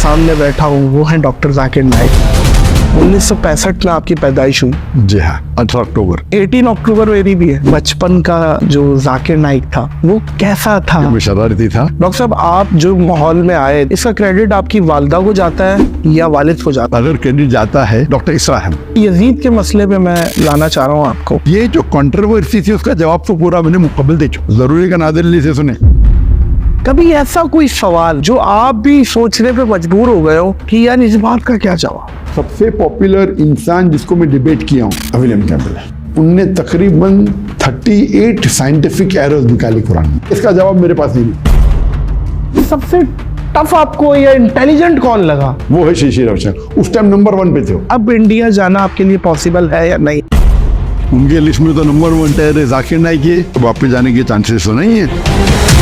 सामने बैठा हूँ वो है डॉक्टर जाकिर नाइक। 1965 में आपकी पैदाइश हुई। जी हाँ, 18 अक्टूबर। 18 अक्टूबर मेरी भी है। बचपन का जो जाकिर नाइक था वो कैसा था? मैं शरारती था। डॉक्टर साहब, आप जो माहौल में आए, इसका क्रेडिट आपकी वालिदा को जाता है या वालिद को जाता अगर क्रेडिट जाता है डॉक्टर इसरा अहमद। यजीद के मसले पे मैं लाना चाह रहा हूँ आपको। ये जो कंट्रोवर्सी थी उसका जवाब तो पूरा मैंने मुकम्मल दे चुका। जरूरी का नादिर अली से सुने। कभी ऐसा कोई सवाल जो आप भी सोचने पे मजबूर हो गए हो कि यार इस बात का क्या जवाब? सबसे पॉपुलर इंसान जिसको मैं डिबेट किया हूँ विलियम कैम्पबेल है। उनने तकरीबन 38 साइंटिफिक एरर्स निकाली कुरान में। इसका जवाब मेरे पास नहीं। सबसे टफ आपको या इंटेलिजेंट कौन लगा? वो है शीशी रविशंकर। उस टाइम नंबर 1 पे थे। अब इंडिया जाना आपके लिए पॉसिबल है या नहीं? उनके लिस्ट में तो नंबर 1 है जाकिर नाइक है। वापस जाने के चांसेस तो नहीं है।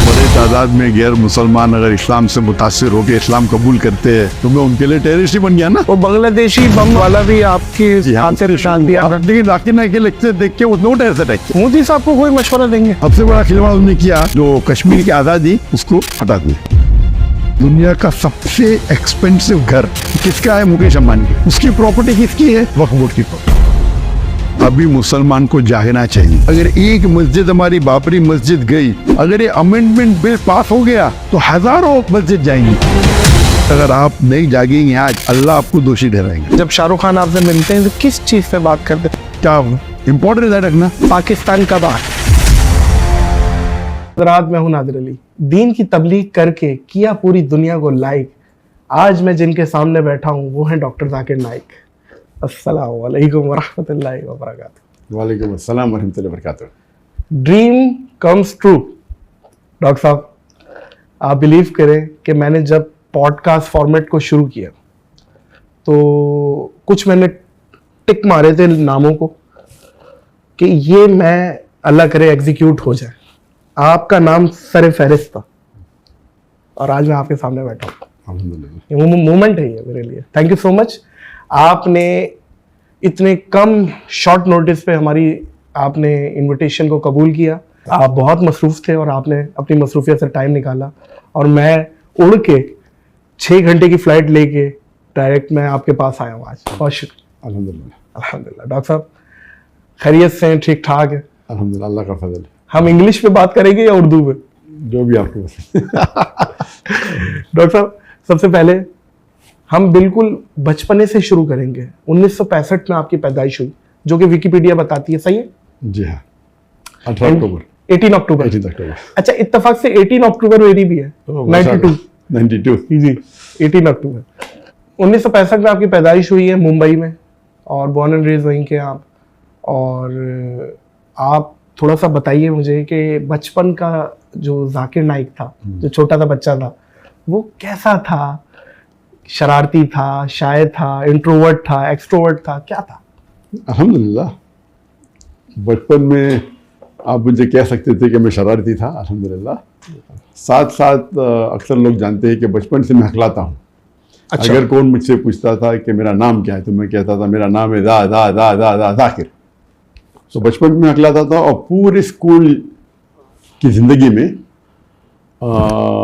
बड़े तादाद में गैर मुसलमान अगर इस्लाम से मुतासिर होकर इस्लाम कबूल करते हैं तो मैं उनके लिए टेररिस्ट ही बन गया ना। वो बांग्लादेशी बम वाला भी आपकी हाथ से निशान दिया। लेकिन जाकिर नाइक के लेक्चर देख के वो टेररिस्ट अटैक। मोदी साहब को कोई मशवरा देंगे? सबसे बड़ा खिलवाड़ उन्होंने किया जो कश्मीर की आज़ादी उसको हटा दिया। दुनिया का सबसे एक्सपेंसिव घर किसका है? मुकेश अंबानी की। उसकी प्रॉपर्टी किसकी है? वक्फ बोर्ड की प्रॉपर्टी। अभी मुसलमान को जागना चाहिए। अगर एक मस्जिद हमारी बाबरी मस्जिद गई, अगर ये अमेंडमेंट बिल पास हो गया तो हजारों मस्जिद जाएंगी। अगर आप नहीं जागेंगे आज, अल्लाह आपको दोषी ठहराएंगे। जब शाहरुख खान आपसे मिलते हैं तो किस चीज पे बात करते हैं? क्या इम्पोर्टेंट है रखना? पाकिस्तान का बात। रात में हूं नादिर अली। दीन की तबलीग करके किया पूरी दुनिया को लाइक। आज मैं जिनके सामने बैठा हूं वो है डॉक्टर जाकिर नाइक। अस्सलामु अलैकुम वरहमतुल्लाहि वबरकातुहू। वालेकुम अस्सलाम वरहमतुल्लाहि वबरकातुहू। Dream comes true. डॉक्टर साहब, आप बिलीव करें कि मैंने जब पॉडकास्ट फॉर्मेट को शुरू किया तो कुछ मैंने टिक मारे थे नामों को कि ये मैं अल्लाह करे एग्जीक्यूट हो जाए। आपका नाम सर फहरिस्त था और आज मैं आपके सामने बैठा हूँ। अल्हम्दुलिल्लाह। ये मोमेंट है ये मेरे लिए। Thank you so much. आपने इतने कम शॉर्ट नोटिस पे आपने इनविटेशन को कबूल किया। आप बहुत मसरूफ़ थे और आपने अपनी मसरूफियत से टाइम निकाला और मैं उड़ के 6 घंटे की फ़्लाइट लेके डायरेक्ट मैं आपके पास आया हूँ आज। बहुत शुक्रिया। अल्हम्दुलिल्लाह। अल्हम्दुलिल्लाह। डॉक्टर साहब खैरियत से हैं? ठीक ठाक है? अल्हम्दुलिल्लाह, अल्लाह का फजल है। हम इंग्लिश में बात करेंगे या उर्दू में? जो भी आपको डॉक्टर साहब, सबसे पहले हम बिल्कुल बचपने से शुरू करेंगे। 1965 में आपकी पैदाइश हुई जो कि विकिपीडिया बताती है, सही है? जी हाँ, 18 अक्टूबर। 18 अक्टूबर। 18 अक्टूबर। अच्छा, इत्तेफाक से 18 अक्टूबर मेरी भी है। 92 जी, 18 अक्टूबर 1965 में आपकी पैदाइश हुई है मुंबई में और बॉर्न एंड रेज वहीं के आप। और आप थोड़ा सा बताइए मुझे कि बचपन का जो जाकिर नाइक था, जो छोटा सा बच्चा था, वो कैसा था? शरारती था, शायर था, इंट्रोवर्ट था, एक्सट्रोवर्ट था, क्या था? अल्हम्दुलिल्लाह, बचपन में आप मुझे कह सकते थे कि मैं शरारती था। अल्हम्दुलिल्लाह। साथ साथ अक्सर लोग जानते हैं कि बचपन से मैं हकलाता हूँ। अच्छा। अगर कौन मुझसे पूछता था कि मेरा नाम क्या है तो मैं कहता था मेरा नाम है जाकिर। तो बचपन में हकलाता था और पूरे स्कूल की ज़िंदगी में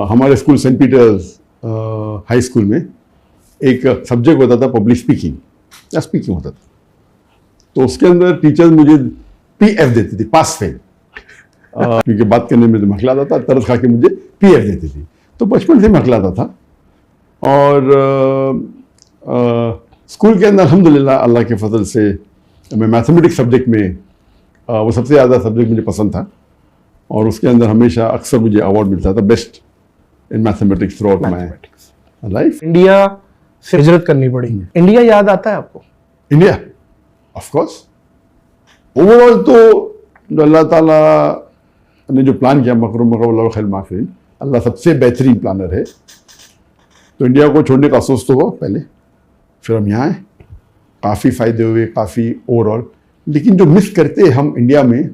हमारे school Saint Peter's High School में एक सब्जेक्ट होता था पब्लिक स्पीकिंग या स्पीकिंग होता था। तो उसके अंदर टीचर्स मुझे PF देती थी, पास फेल, क्योंकि बात करने में तो हकलाता था, तरस खा के मुझे PF देती थी। तो बचपन से मैं हकलाता था। और स्कूल के अंदर अल्हम्दुलिल्लाह अल्लाह के फजल से मैं मैथमेटिक्स सब्जेक्ट में वो सबसे ज़्यादा सब्जेक्ट मुझे पसंद था और उसके अंदर हमेशा अक्सर मुझे अवार्ड मिलता था best in mathematics through out my life. India से हिजरत करनी पड़ी। इंडिया याद आता है आपको? India of course. ओवरऑल तो जो अल्लाह ताला ने जो प्लान किया, मकरूम खैर माफिन, अल्लाह सबसे बेहतरीन प्लानर है। तो इंडिया को छोड़ने का अफसोस तो हुआ पहले, फिर हम यहाँ आए, काफ़ी फ़ायदे हुए, काफ़ी ओवरऑल। लेकिन जो मिस करते हैं हम इंडिया में,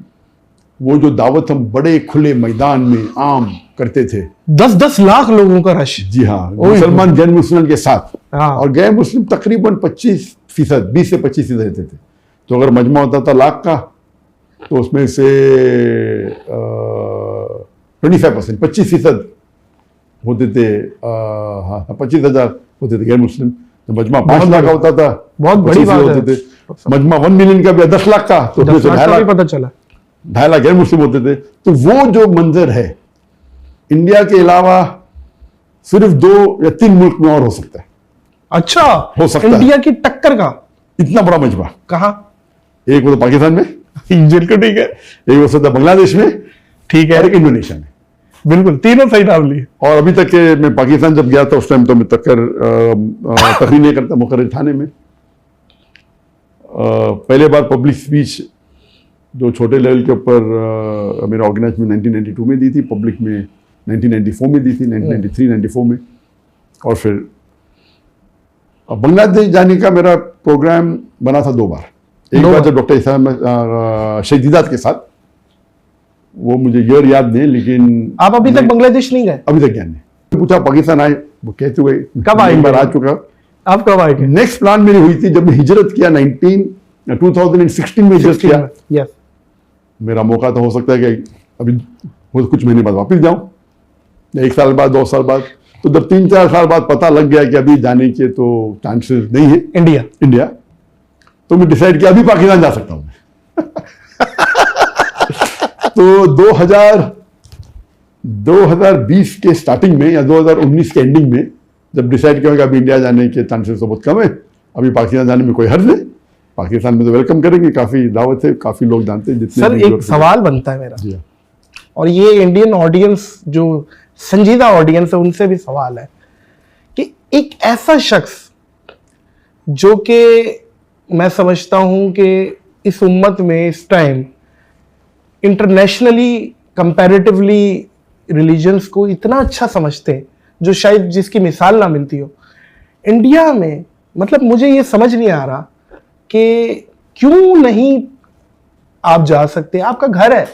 वो जो दावत हम बड़े खुले मैदान में आम करते थे, 10-10 लाख लोगों का रश। जी हाँ, मुसलमान गैर मुस्लिम के साथ। हाँ। और गैर मुस्लिम तकरीबन 25%, 20 से 25% रहते थे। तो अगर मजमा होता था लाख का तो उसमें से 25%, 25% होते थे 25,000 होते थे गैर मुस्लिम, तो मजमा 5 बहुत लाख का बड़ी- होता था, बहुत बड़ी 25 बात है। होते थे। मजमा 1 मिलियन का भी 10 लाख का, तो उसमें 10 से लाख 2.5 का भी लाख पता चला। 2.5 लाख गैर मुस्लिम होते थे। तो वो जो मंजर है इंडिया के अलावा सिर्फ 2 या 3 मुल्क में और हो सकता है, अच्छा, हो सकता है। इंडिया की टक्कर का इतना बड़ा मजमा। कहा? एक वो तो पाकिस्तान में, बिल्कुल ठीक है, एक हो सकता है बांग्लादेश में, ठीक है, और एक इंडोनेशिया में। बिल्कुल तीनों सही नाम लिए। और अभी तक के मैं पाकिस्तान जब गया था उस टाइम तो मैं तकरीर नहीं करता मुकर्रर थाने में। पहले बार पब्लिक स्पीच जो छोटे लेवल के ऊपर मेरा ऑर्गेनाइज में 1992 में दी थी, पब्लिक में 1994 में दी थी, 1993-94 में। और फिर बांग्लादेश जाने का मेरा प्रोग्राम बना था 2 बार। एक बार जब डॉक्टर इस्लाम शहीदात के साथ, वो मुझे ईयर याद नहीं, लेकिन आप अभी तक बांग्लादेश नहीं गए? अभी तक गया नहीं। पूछा पाकिस्तान आए, वो कहते हुए कब आए? एक बार आ चुका। आप कब आएंगे? नेक्स्ट प्लान मेरी हुई थी जब मैं हिजरत किया 2016 में हिजरत किया। यस, मेरा मौका तो हो सकता है कि अभी कुछ महीने बाद वापस जाऊं, 1 साल बाद, 2 साल बाद। तो जब 3-4 साल बाद पता लग गया कि अभी जाने के तो चांसेस नहीं है इंडिया, तो मैं डिसाइड किया अभी पाकिस्तान जा सकता हूं। तो 2020 के स्टार्टिंग में या 2019 के एंडिंग में जब डिसाइड किया कि अभी इंडिया जाने के चांसेस तो बहुत कम है, अभी पाकिस्तान जाने में कोई हर्ज नहीं, पाकिस्तान में तो वेलकम करेंगे, काफी दावत है, काफी लोग जानते हैं। जितने सर एक सवाल बनता है मेरा, जी हाँ। और ये इंडियन ऑडियंस जो संजीदा ऑडियंस है उनसे भी सवाल है कि एक ऐसा शख्स जो कि मैं समझता हूं कि इस उम्मत में इस टाइम इंटरनेशनली कंपैरेटिवली रिलीजन्स को इतना अच्छा समझते हैं, जो शायद जिसकी मिसाल ना मिलती हो इंडिया में, मतलब मुझे ये समझ नहीं आ रहा कि क्यों नहीं आप जा सकते? आपका घर है,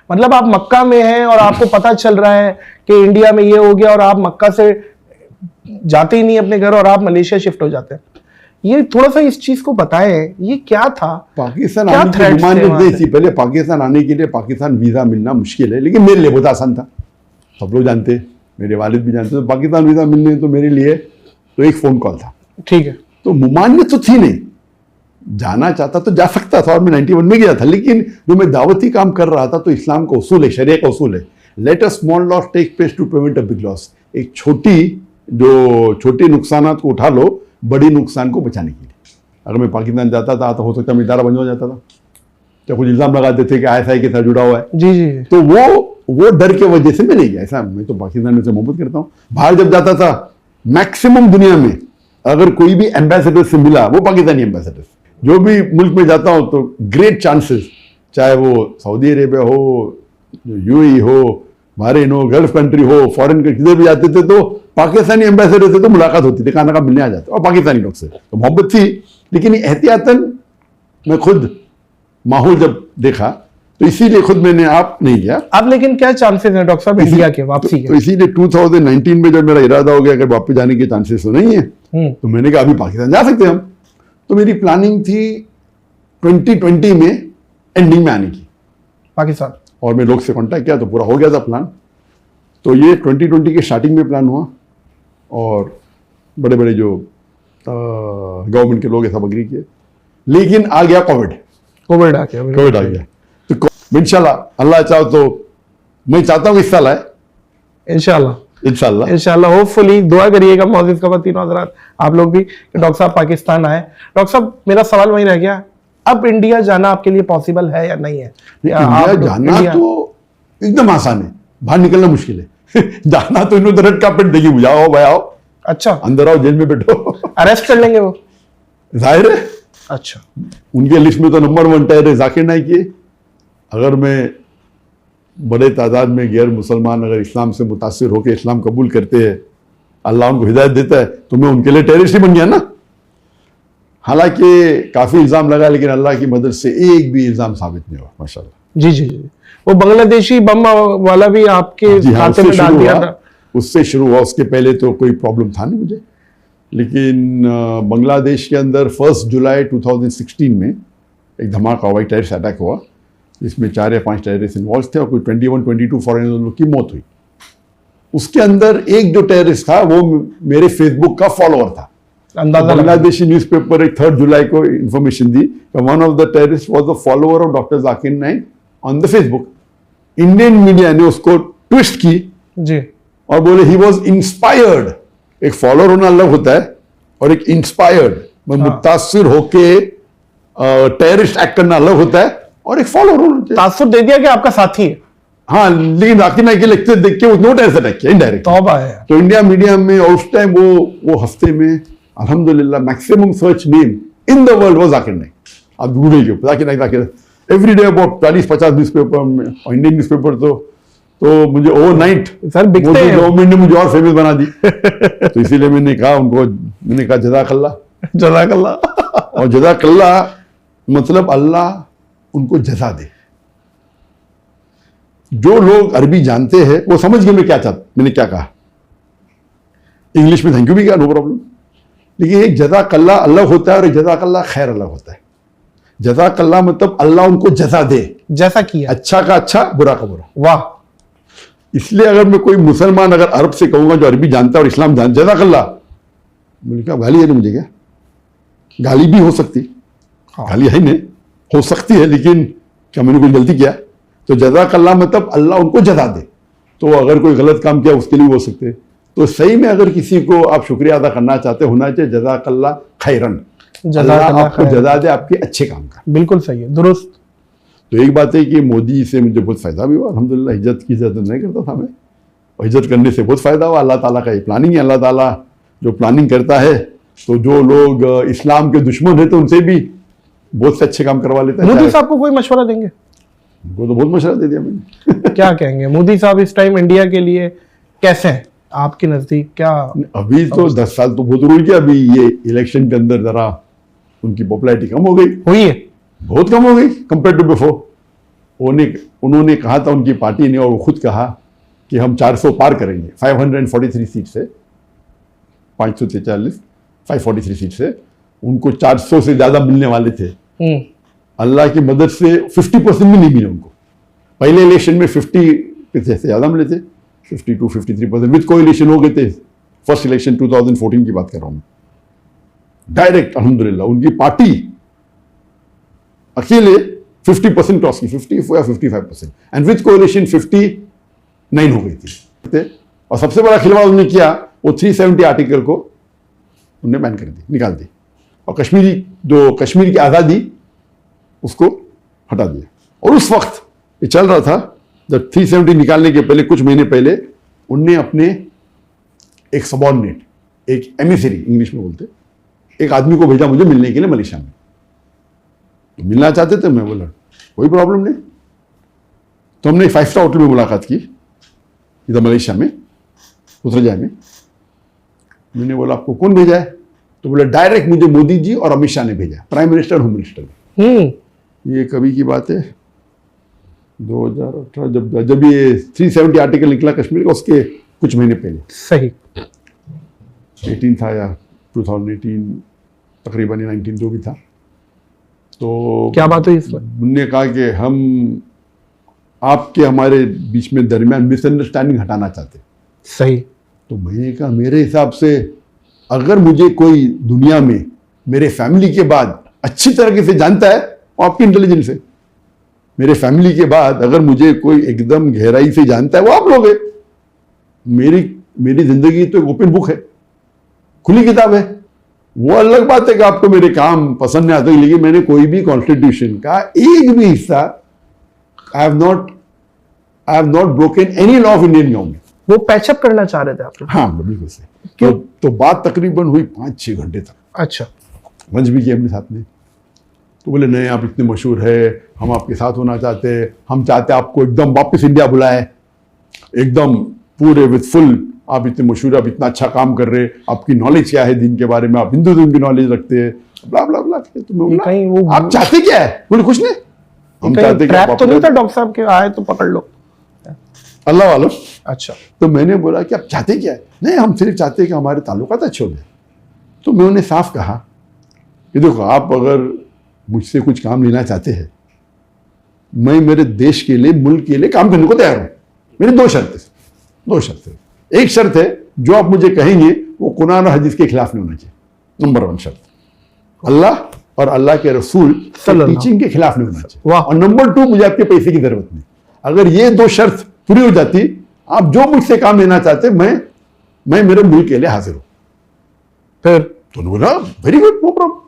मतलब आप मक्का में हैं और आपको पता चल रहा है कि इंडिया में ये हो गया और आप मक्का से जाते ही नहीं अपने घर और आप मलेशिया शिफ्ट हो जाते हैं। ये थोड़ा सा इस चीज को बताएं, ये क्या था? पाकिस्तान क्या आने की threats डिमांड थे वहाँ नहीं से? थी। पहले पाकिस्तान आने के लिए पाकिस्तान वीजा मिलना मुश्किल है, लेकिन मेरे लिए बहुत आसान था। सब लोग जानते हैं, मेरे वालिद भी जानते हैं। तो पाकिस्तान वीजा मिलने तो मेरे लिए तो एक फोन कॉल था, ठीक है, तो मुमानियत तो थी नहीं। जाना चाहता तो जा सकता था, और मैं 91 में गया था। लेकिन जो मैं दावती काम कर रहा था, तो इस्लाम का उसूल है, शरिया का उसूल है, let a small loss take place to prevent a big loss. एक छोटी नुकसानात को उठा लो बड़ी नुकसान को बचाने के लिए। अगर मैं पाकिस्तान जाता था तो हो सकता है मेरा इदारा बंद हो जाता था, तो कुछ इल्जाम लगाते थे कि ISI के साथ जुड़ा हुआ है। जी जी, तो वो डर के वजह से मैं नहीं गया। ऐसा मैं तो पाकिस्तान में से मोहब्बत करता हूँ। बाहर जब जाता था, मैक्सिमम दुनिया में अगर कोई भी एम्बेसडर से मिला, वो पाकिस्तानी एम्बेसडर, जो भी मुल्क में जाता हूँ तो ग्रेट चांसेस, चाहे वो सऊदी अरेबिया हो, UAE हो, बहरीन हो, गल्फ कंट्री हो, फॉरेन किधर भी जाते थे तो पाकिस्तानी एम्बेसडर से तो मुलाकात होती थी, खाना का मिलने आ जाता, और पाकिस्तानी लोग से तो मोहब्बत थी। लेकिन एहतियातन मैं खुद माहौल जब देखा तो इसीलिए खुद मैंने आप नहीं गया। अब लेकिन क्या चांसेस हैं डॉक्टर साहब इंडिया के वापसी तो के? इसीलिए 2019 में जब मेरा इरादा हो गया कि वापस जाने के चांसेस तो नहीं है, तो मैंने कहा अभी पाकिस्तान जा सकते हैं हम। तो मेरी प्लानिंग थी 2020 में एंडिंग में आने की पाकिस्तान, और मैं लोग से कांटेक्ट किया तो पूरा हो गया था प्लान। तो ये 2020 के स्टार्टिंग में प्लान हुआ, और बड़े बड़े जो गवर्नमेंट के लोग सब अग्री किए। लेकिन आ गया कोविड आ गया। तो इंशाल्लाह अल्लाह चाहो तो मैं चाहता हूँ इस साल आए, इंशाल्लाह होपफुली दुआ करिएगा मौजूद खबर तीनों हजरात, आप लोग भी, कि डॉक्टर साहब पाकिस्तान आए। डॉक्टर साहब मेरा सवाल वही रह गया, अब इंडिया जाना आपके लिए पॉसिबल है या नहीं है? इंडिया जाना तो एकदम आसान है, बाहर निकलना मुश्किल है। जाना तो इन्होंने रेड कार्पेट देगी, बुझाओ भाई आओ, अच्छा अंदर आओ, जेल में बैठो, अरेस्ट कर लेंगे वो, जाहिर है। अच्छा, उनके लिस्ट में तो नंबर 1 टायर है जाकिर नाइक के। अगर मैं बड़े तादाद में गैर मुसलमान अगर इस्लाम से मुतासिर होकर इस्लाम कबूल करते हैं, अल्लाह उनको हिदायत देता है, तो मैं उनके लिए टेररिस्ट ही बन गया ना। हालांकि काफी इल्जाम लगा, लेकिन अल्लाह की मदद से एक भी इल्जाम साबित नहीं हुआ, माशाल्लाह। जी जी जी, वो बांग्लादेशी बम वाला भी आपके खाते में डाल दिया था? उससे शुरू हुआ, उसके पहले तो कोई प्रॉब्लम था नहीं मुझे। लेकिन बांग्लादेश के अंदर 1 जुलाई 2016 में एक धमाका हुआ, एक टेररिस्ट अटैक हुआ, जिसमें 4 या 5 टेररिस्ट इन्वॉल्व थे और कोई 21-22 फॉरेनर लोग की मौत हुई। उसके अंदर एक जो टेररिस्ट था वो मेरे फेसबुक का फॉलोअर था। अंदाजा लगा। बांग्लादेशी न्यूज़पेपर एक 3 जुलाई को information the, one of the terrorist was the follower of doctor Zakir Naik on the Facebook. Indian media ने उसको ट्विस्ट की जी, और बोले ही वॉज इंस्पायर्ड। एक फॉलोअर होना अलग होता है और एक इंस्पायर्ड मुतासिर होके टेररिस्ट एक्ट करना अलग होता है, और एक फॉलोअर होना चाहिए। तासुर दे दिया कि आपका साथी है। हाँ, लेकिन जाकिर नाइक के लिखते देख के उसने टेररिस्ट अटैक किया इनडायरेक्ट। तौबा है। तो इंडिया मीडिया में और उस टाइम वो हफ्ते में अल्हम्दुलिल्लाह maximum search name in the world was Zakir Naik. आप ढूंढे क्यों Zakir Naik every day about 40-50 newspaper में और इंडियन न्यूज़पेपर तो मुझे ओवरनाइट सर बिकते हैं। गवर्नमेंट ने मुझे और फेमस बना दी। तो इसीलिए मैंने कहा जज़ाकल्लाह। जज़ाकल्लाह। और जज़ाकल्लाह मतलब अल्लाह उनको जज़ा दे। जो लोग अरबी जानते हैं वो समझ गए मैंने क्या कहा। इंग्लिश में थैंक यू भी कहा, नो प्रॉब्लम। लेकिन एक जज़ाकल्लाह अलग होता है और एक जज़ाकल्लाह खैर अलग होता है। जज़ाकल्लाह मतलब अल्लाह उनको जज़ा दे, जैसा किया, अच्छा का अच्छा, बुरा का बुरा। वाह। इसलिए अगर मैं कोई मुसलमान अगर अरब से कहूंगा जो अरबी जानता है और इस्लाम जानता, जज़ाकल्लाह, बोले क्या गाली है? मुझे क्या गाली भी हो सकती, गाली है नहीं, हो सकती है, लेकिन क्या मैंने कोई गलती किया? तो जज़ाकल्लाह मतलब अल्लाह उनको जज़ा दे। तो अगर कोई गलत काम किया उसके लिए भी हो सकते। तो सही में अगर किसी को आप शुक्रिया अदा करना चाहते होना चाहिए जज़ाकल्लाह खैरन, अल्लाह आपको जज़ा दे आपके अच्छे काम का। बिल्कुल सही है, दुरुस्त। तो एक बात है कि मोदी से मुझे बहुत फायदा भी हुआ अल्हम्दुलिल्लाह। इज्जत नहीं करता था मैं, और इज्जत करने से बहुत फायदा हुआ। अल्लाह ताला का ये प्लानिंग है। अल्लाह ताला जो प्लानिंग करता है, तो जो लोग इस्लाम के दुश्मन है तो उनसे भी बहुत से अच्छे काम करवा लेता है। मोदी साहब को कोई मशवरा देंगे? उनको तो बहुत मशवरा दे दिया मैंने। क्या कहेंगे मोदी साहब इस टाइम इंडिया के लिए कैसे हैं आपके नजदीक? क्या अभी तो 10 साल तो बहुत रूल किया। अभी ये इलेक्शन के अंदर जरा उनकी पॉपुलैरिटी कम हो गई, हुई है, बहुत कम हो गई कंपेयर टू बिफोर। उन्होंने कहा था, उनकी पार्टी ने और वो खुद कहा कि हम 400 पार करेंगे। 543 सीट से 543 543 सीट से उनको 400 से ज्यादा मिलने वाले थे। अल्लाह की मदद से 50% भी नहीं मिले उनको। पहले इलेक्शन में 50 से ज्यादा मिले थे, 52-53% विद कोएलिशन हो गए थे। फर्स्ट इलेक्शन 2014 की बात कर रहा हूं मैं। डायरेक्ट अल्हम्दुलिल्लाह उनकी पार्टी अकेले 50% क्रॉस की, 50 या 55%, एंड विद कोएलिशन 59 हो गई थी। और सबसे बड़ा खिलवाड़ उन्होंने किया, वो 370 आर्टिकल को उन्होंने बैन कर दी, निकाल दी, और कश्मीर की आज़ादी उसको हटा दिया। और उस वक्त ये चल रहा था, जब 370 निकालने के पहले कुछ महीने पहले उनने अपने एक सबॉर्डिनेट, एक एमिसरी इंग्लिश में बोलते, एक आदमी को भेजा मुझे मिलने के लिए मलेशिया में। तो मिलना चाहते थे, मैं बोला कोई प्रॉब्लम नहीं। तो हमने 5 स्टार होटल में मुलाकात की इधर मलेशिया में, पुत्रजाय में। मैंने बोला आपको कौन भेजा है? तो बोला डायरेक्ट मुझे मोदी जी और अमित शाह ने भेजा, प्राइम मिनिस्टर, होम मिनिस्टर। ये कभी की बात है 2018, जब ये 370 आर्टिकल निकला कश्मीर का, उसके कुछ महीने पहले। सही 18 था या 2018, तकरीबन 19 जो भी था। तो क्या बात हुई इस पर? उन्होंने कहा कि हम आपके हमारे बीच में दरमियान मिसअंडरस्टैंडिंग हटाना चाहते। सही। तो मैंने कहा मेरे हिसाब से अगर मुझे कोई दुनिया में मेरे फैमिली के बाद अच्छी तरीके से जानता है, वो आपकी इंटेलिजेंस है। मेरे फैमिली के बाद अगर मुझे कोई एकदम गहराई से जानता है, वो आप लोग हैं। मेरी जिंदगी तो एक ओपन बुक है, खुली किताब है। वो अलग बात है कि आपको मेरे काम पसंद नहीं आते, लेकिन मैंने कोई भी कॉन्स्टिट्यूशन का एक भी हिस्सा I have not broken any law of Indian government. वो पैचअप करना चाह रहे थे आप लोग? हाँ बिल्कुल से। क्यों? तो बात तकरीबन हुई 5-6 घंटे तक। अच्छा। लंच भी किया अपने साथ में। तो बोले नहीं आप इतने मशहूर है, हम आपके साथ होना चाहते हैं, हम चाहते हैं आपको एकदम वापस इंडिया बुलाए, एकदम पूरे विद फुल। आप इतने मशहूर, आप इतना अच्छा काम कर रहे, आपकी नॉलेज क्या है दिन के बारे में, आप हिंदुइज्म की नॉलेज रखते हैं, ब्ला ब्ला ब्ला। तो मैं बोला आप चाहते क्या है? बोले कुछ नहीं, हम चाहते ट्रैप तो नहीं था डॉक्टर साहब के आए तो पकड़ लो, अल्लाह वालों। अच्छा। तो मैंने बोला कि आप चाहते क्या है? नहीं हम सिर्फ चाहते हैं कि हमारे ताल्लुकात अच्छे हो जाए। तो मैं उन्हें साफ कहा कि देखो आप अगर मुझसे कुछ काम लेना चाहते हैं, मैं मेरे देश के लिए, मुल्क के लिए काम करने को तैयार हूं। मेरी 2 शर्तें। एक शर्त है, जो आप मुझे कहेंगे वो कुरान और हदीस के खिलाफ नहीं होना चाहिए। नंबर 1 शर्त, अल्लाह और अल्लाह के रसूल टीचिंग के खिलाफ नहीं होना चाहिए। वाह। और नंबर 2, मुझे आपके पैसे की जरूरत नहीं। अगर ये 2 शर्त पूरी हो जाती, आप जो मुझसे काम लेना चाहते, मैं मेरे मुल्क के लिए हाजिर हूं। फिर तो उन्होंने बोला वेरी गुड, नो प्रॉब्लम।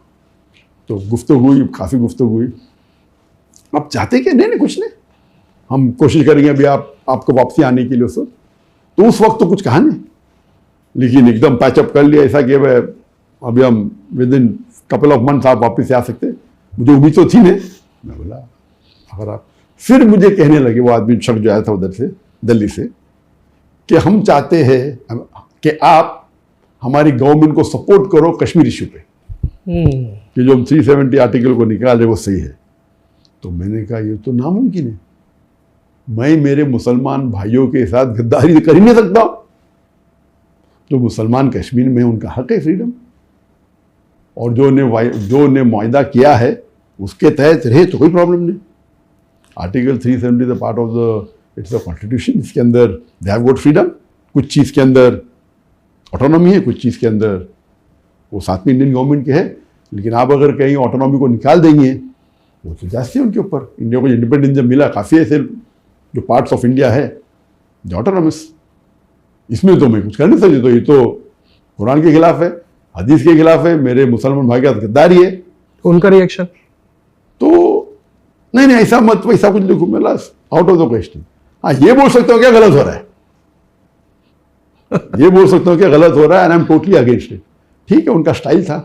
तो गुफ्तगू हुई, काफी गुफ्तगू हुई। आप चाहते क्या? नहीं कुछ नहीं, हम कोशिश करेंगे अभी आपको वापसी आने के लिए। उस वक्त तो कुछ कहा नहीं, लेकिन एकदम पैचअप कर लिया ऐसा कि अभी हम with in couple of months आप वापस आ सकते। मुझे उम्मीद तो थी नहीं। मैं बोला अगर आप, फिर मुझे कहने लगे वो आदमी, शख्स जो आया था उधर से, दिल्ली से, कि हम चाहते हैं कि आप हमारी गवर्नमेंट को सपोर्ट करो कश्मीर इशू पे, कि जो हम 370 आर्टिकल को निकाले वो सही है। तो मैंने कहा ये तो नामुमकिन है, मैं मेरे मुसलमान भाइयों के साथ गद्दारी कर ही नहीं सकता। जो मुसलमान कश्मीर में, उनका हक है फ्रीडम, और जो ने मुआहदा किया है उसके तहत रहे तो कोई प्रॉब्लम नहीं। Article 370 the part of the it's a constitution, इसके अंदर दे हैव गॉट फ्रीडम। कुछ चीज़ के अंदर ऑटोनॉमी है, कुछ चीज़ के अंदर वो साथ में इंडियन गवर्नमेंट के है। लेकिन आप अगर कहीं ऑटोनॉमी को निकाल देंगे, वो तो जास्ती है उनके ऊपर। इंडिया को इंडिपेंडेंस जब मिला, काफ़ी ऐसे जो पार्ट्स ऑफ इंडिया है जो ऑटोनॉमस, इसमें तो मैं कुछ कर नहीं सकती। तो ये तो कुरान के खिलाफ है, हदीस के खिलाफ है, मेरे मुसलमान भाई का गद्दारी है। उनका रिएक्शन? तो नहीं ऐसा मत, वैसा कुछ लिखो, मैं आउट ऑफ द क्वेश्चन। हाँ, ये बोल सकता हूँ क्या गलत हो रहा है, ये बोल सकता हूँ क्या गलत हो रहा है, and I am totally against it. ठीक है, उनका स्टाइल था,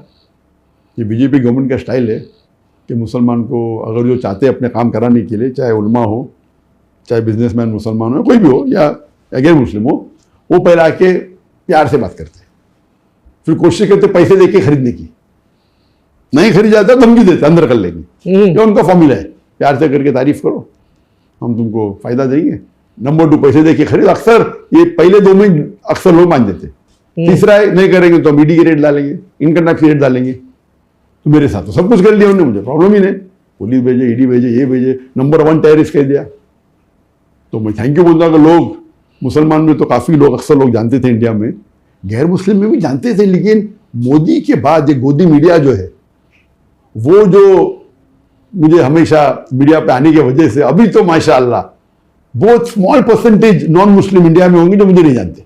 ये बीजेपी गवर्नमेंट का स्टाइल है कि मुसलमान को अगर जो चाहते हैं अपने काम कराने के लिए, चाहे उलमा हो, चाहे बिजनेसमैन मुसलमान हो, कोई भी हो, या अगैर मुस्लिम हो, वो पहले आके प्यार से बात करते, फिर कोशिश करते पैसे देके खरीदने की। नहीं खरीद जाता धमकी देते, अंदर कर लेंगे। ये उनका फॉर्मूला है, प्यार से करके तारीफ करो, हम तुमको फायदा देंगे। नंबर 2, पैसे देके खरीद। अक्सर ये पहले 2 में अक्सर लोग मान देते। तीसरा है, नहीं करेंगे तो हम ईडी के रेट डालेंगे, इनकम टैक्स के रेट डालेंगे। तो मेरे साथ तो सब कुछ कर लिया उन्होंने, मुझे प्रॉब्लम ही नहीं। पुलिस भेजे, ईडी भेजे, ये भेजे, नंबर 1 टेररिस्ट कह दिया। तो मैं थैंक यू बोलता हूँ कि लोग, मुसलमान में तो काफ़ी लोग, अक्सर लोग जानते थे इंडिया में, गैर मुस्लिम में भी जानते थे। लेकिन मोदी के बाद ये गोदी मीडिया जो है, वो जो मुझे हमेशा मीडिया पे आने की वजह से, अभी तो माशाअल्लाह बहुत small percentage non Muslim India में होंगे जो मुझे नहीं जानते।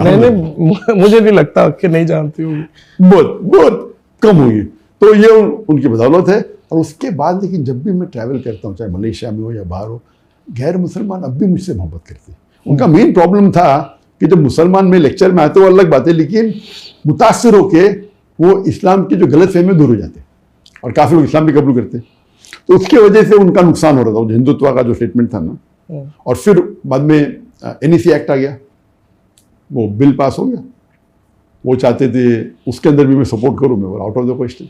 नहीं, मुझे नहीं लगता कि नहीं जानती होगी, बहुत कम होगी। तो ये उनकी बदौलत है। और उसके बाद लेकिन जब भी मैं ट्रैवल करता हूँ, चाहे मलेशिया में हो या बाहर हो, गैर मुसलमान अब भी मुझसे मोहब्बत करते हैं। उनका मेन प्रॉब्लम था कि जब मुसलमान में लेक्चर में आते वो अलग बात है, लेकिन मुतासर होके वो इस्लाम की जो गलत फहमी दूर हो जाते, और काफ़ी लोग इस्लाम भी कबूल करते। तो उसकी वजह से उनका नुकसान हो रहा था, हिंदुत्व का जो स्टेटमेंट था ना। और फिर बाद में NEC एक्ट आ गया, वो बिल पास हो गया, वो चाहते थे उसके अंदर भी मैं सपोर्ट करूँ। मैं आउट ऑफ द क्वेश्चन।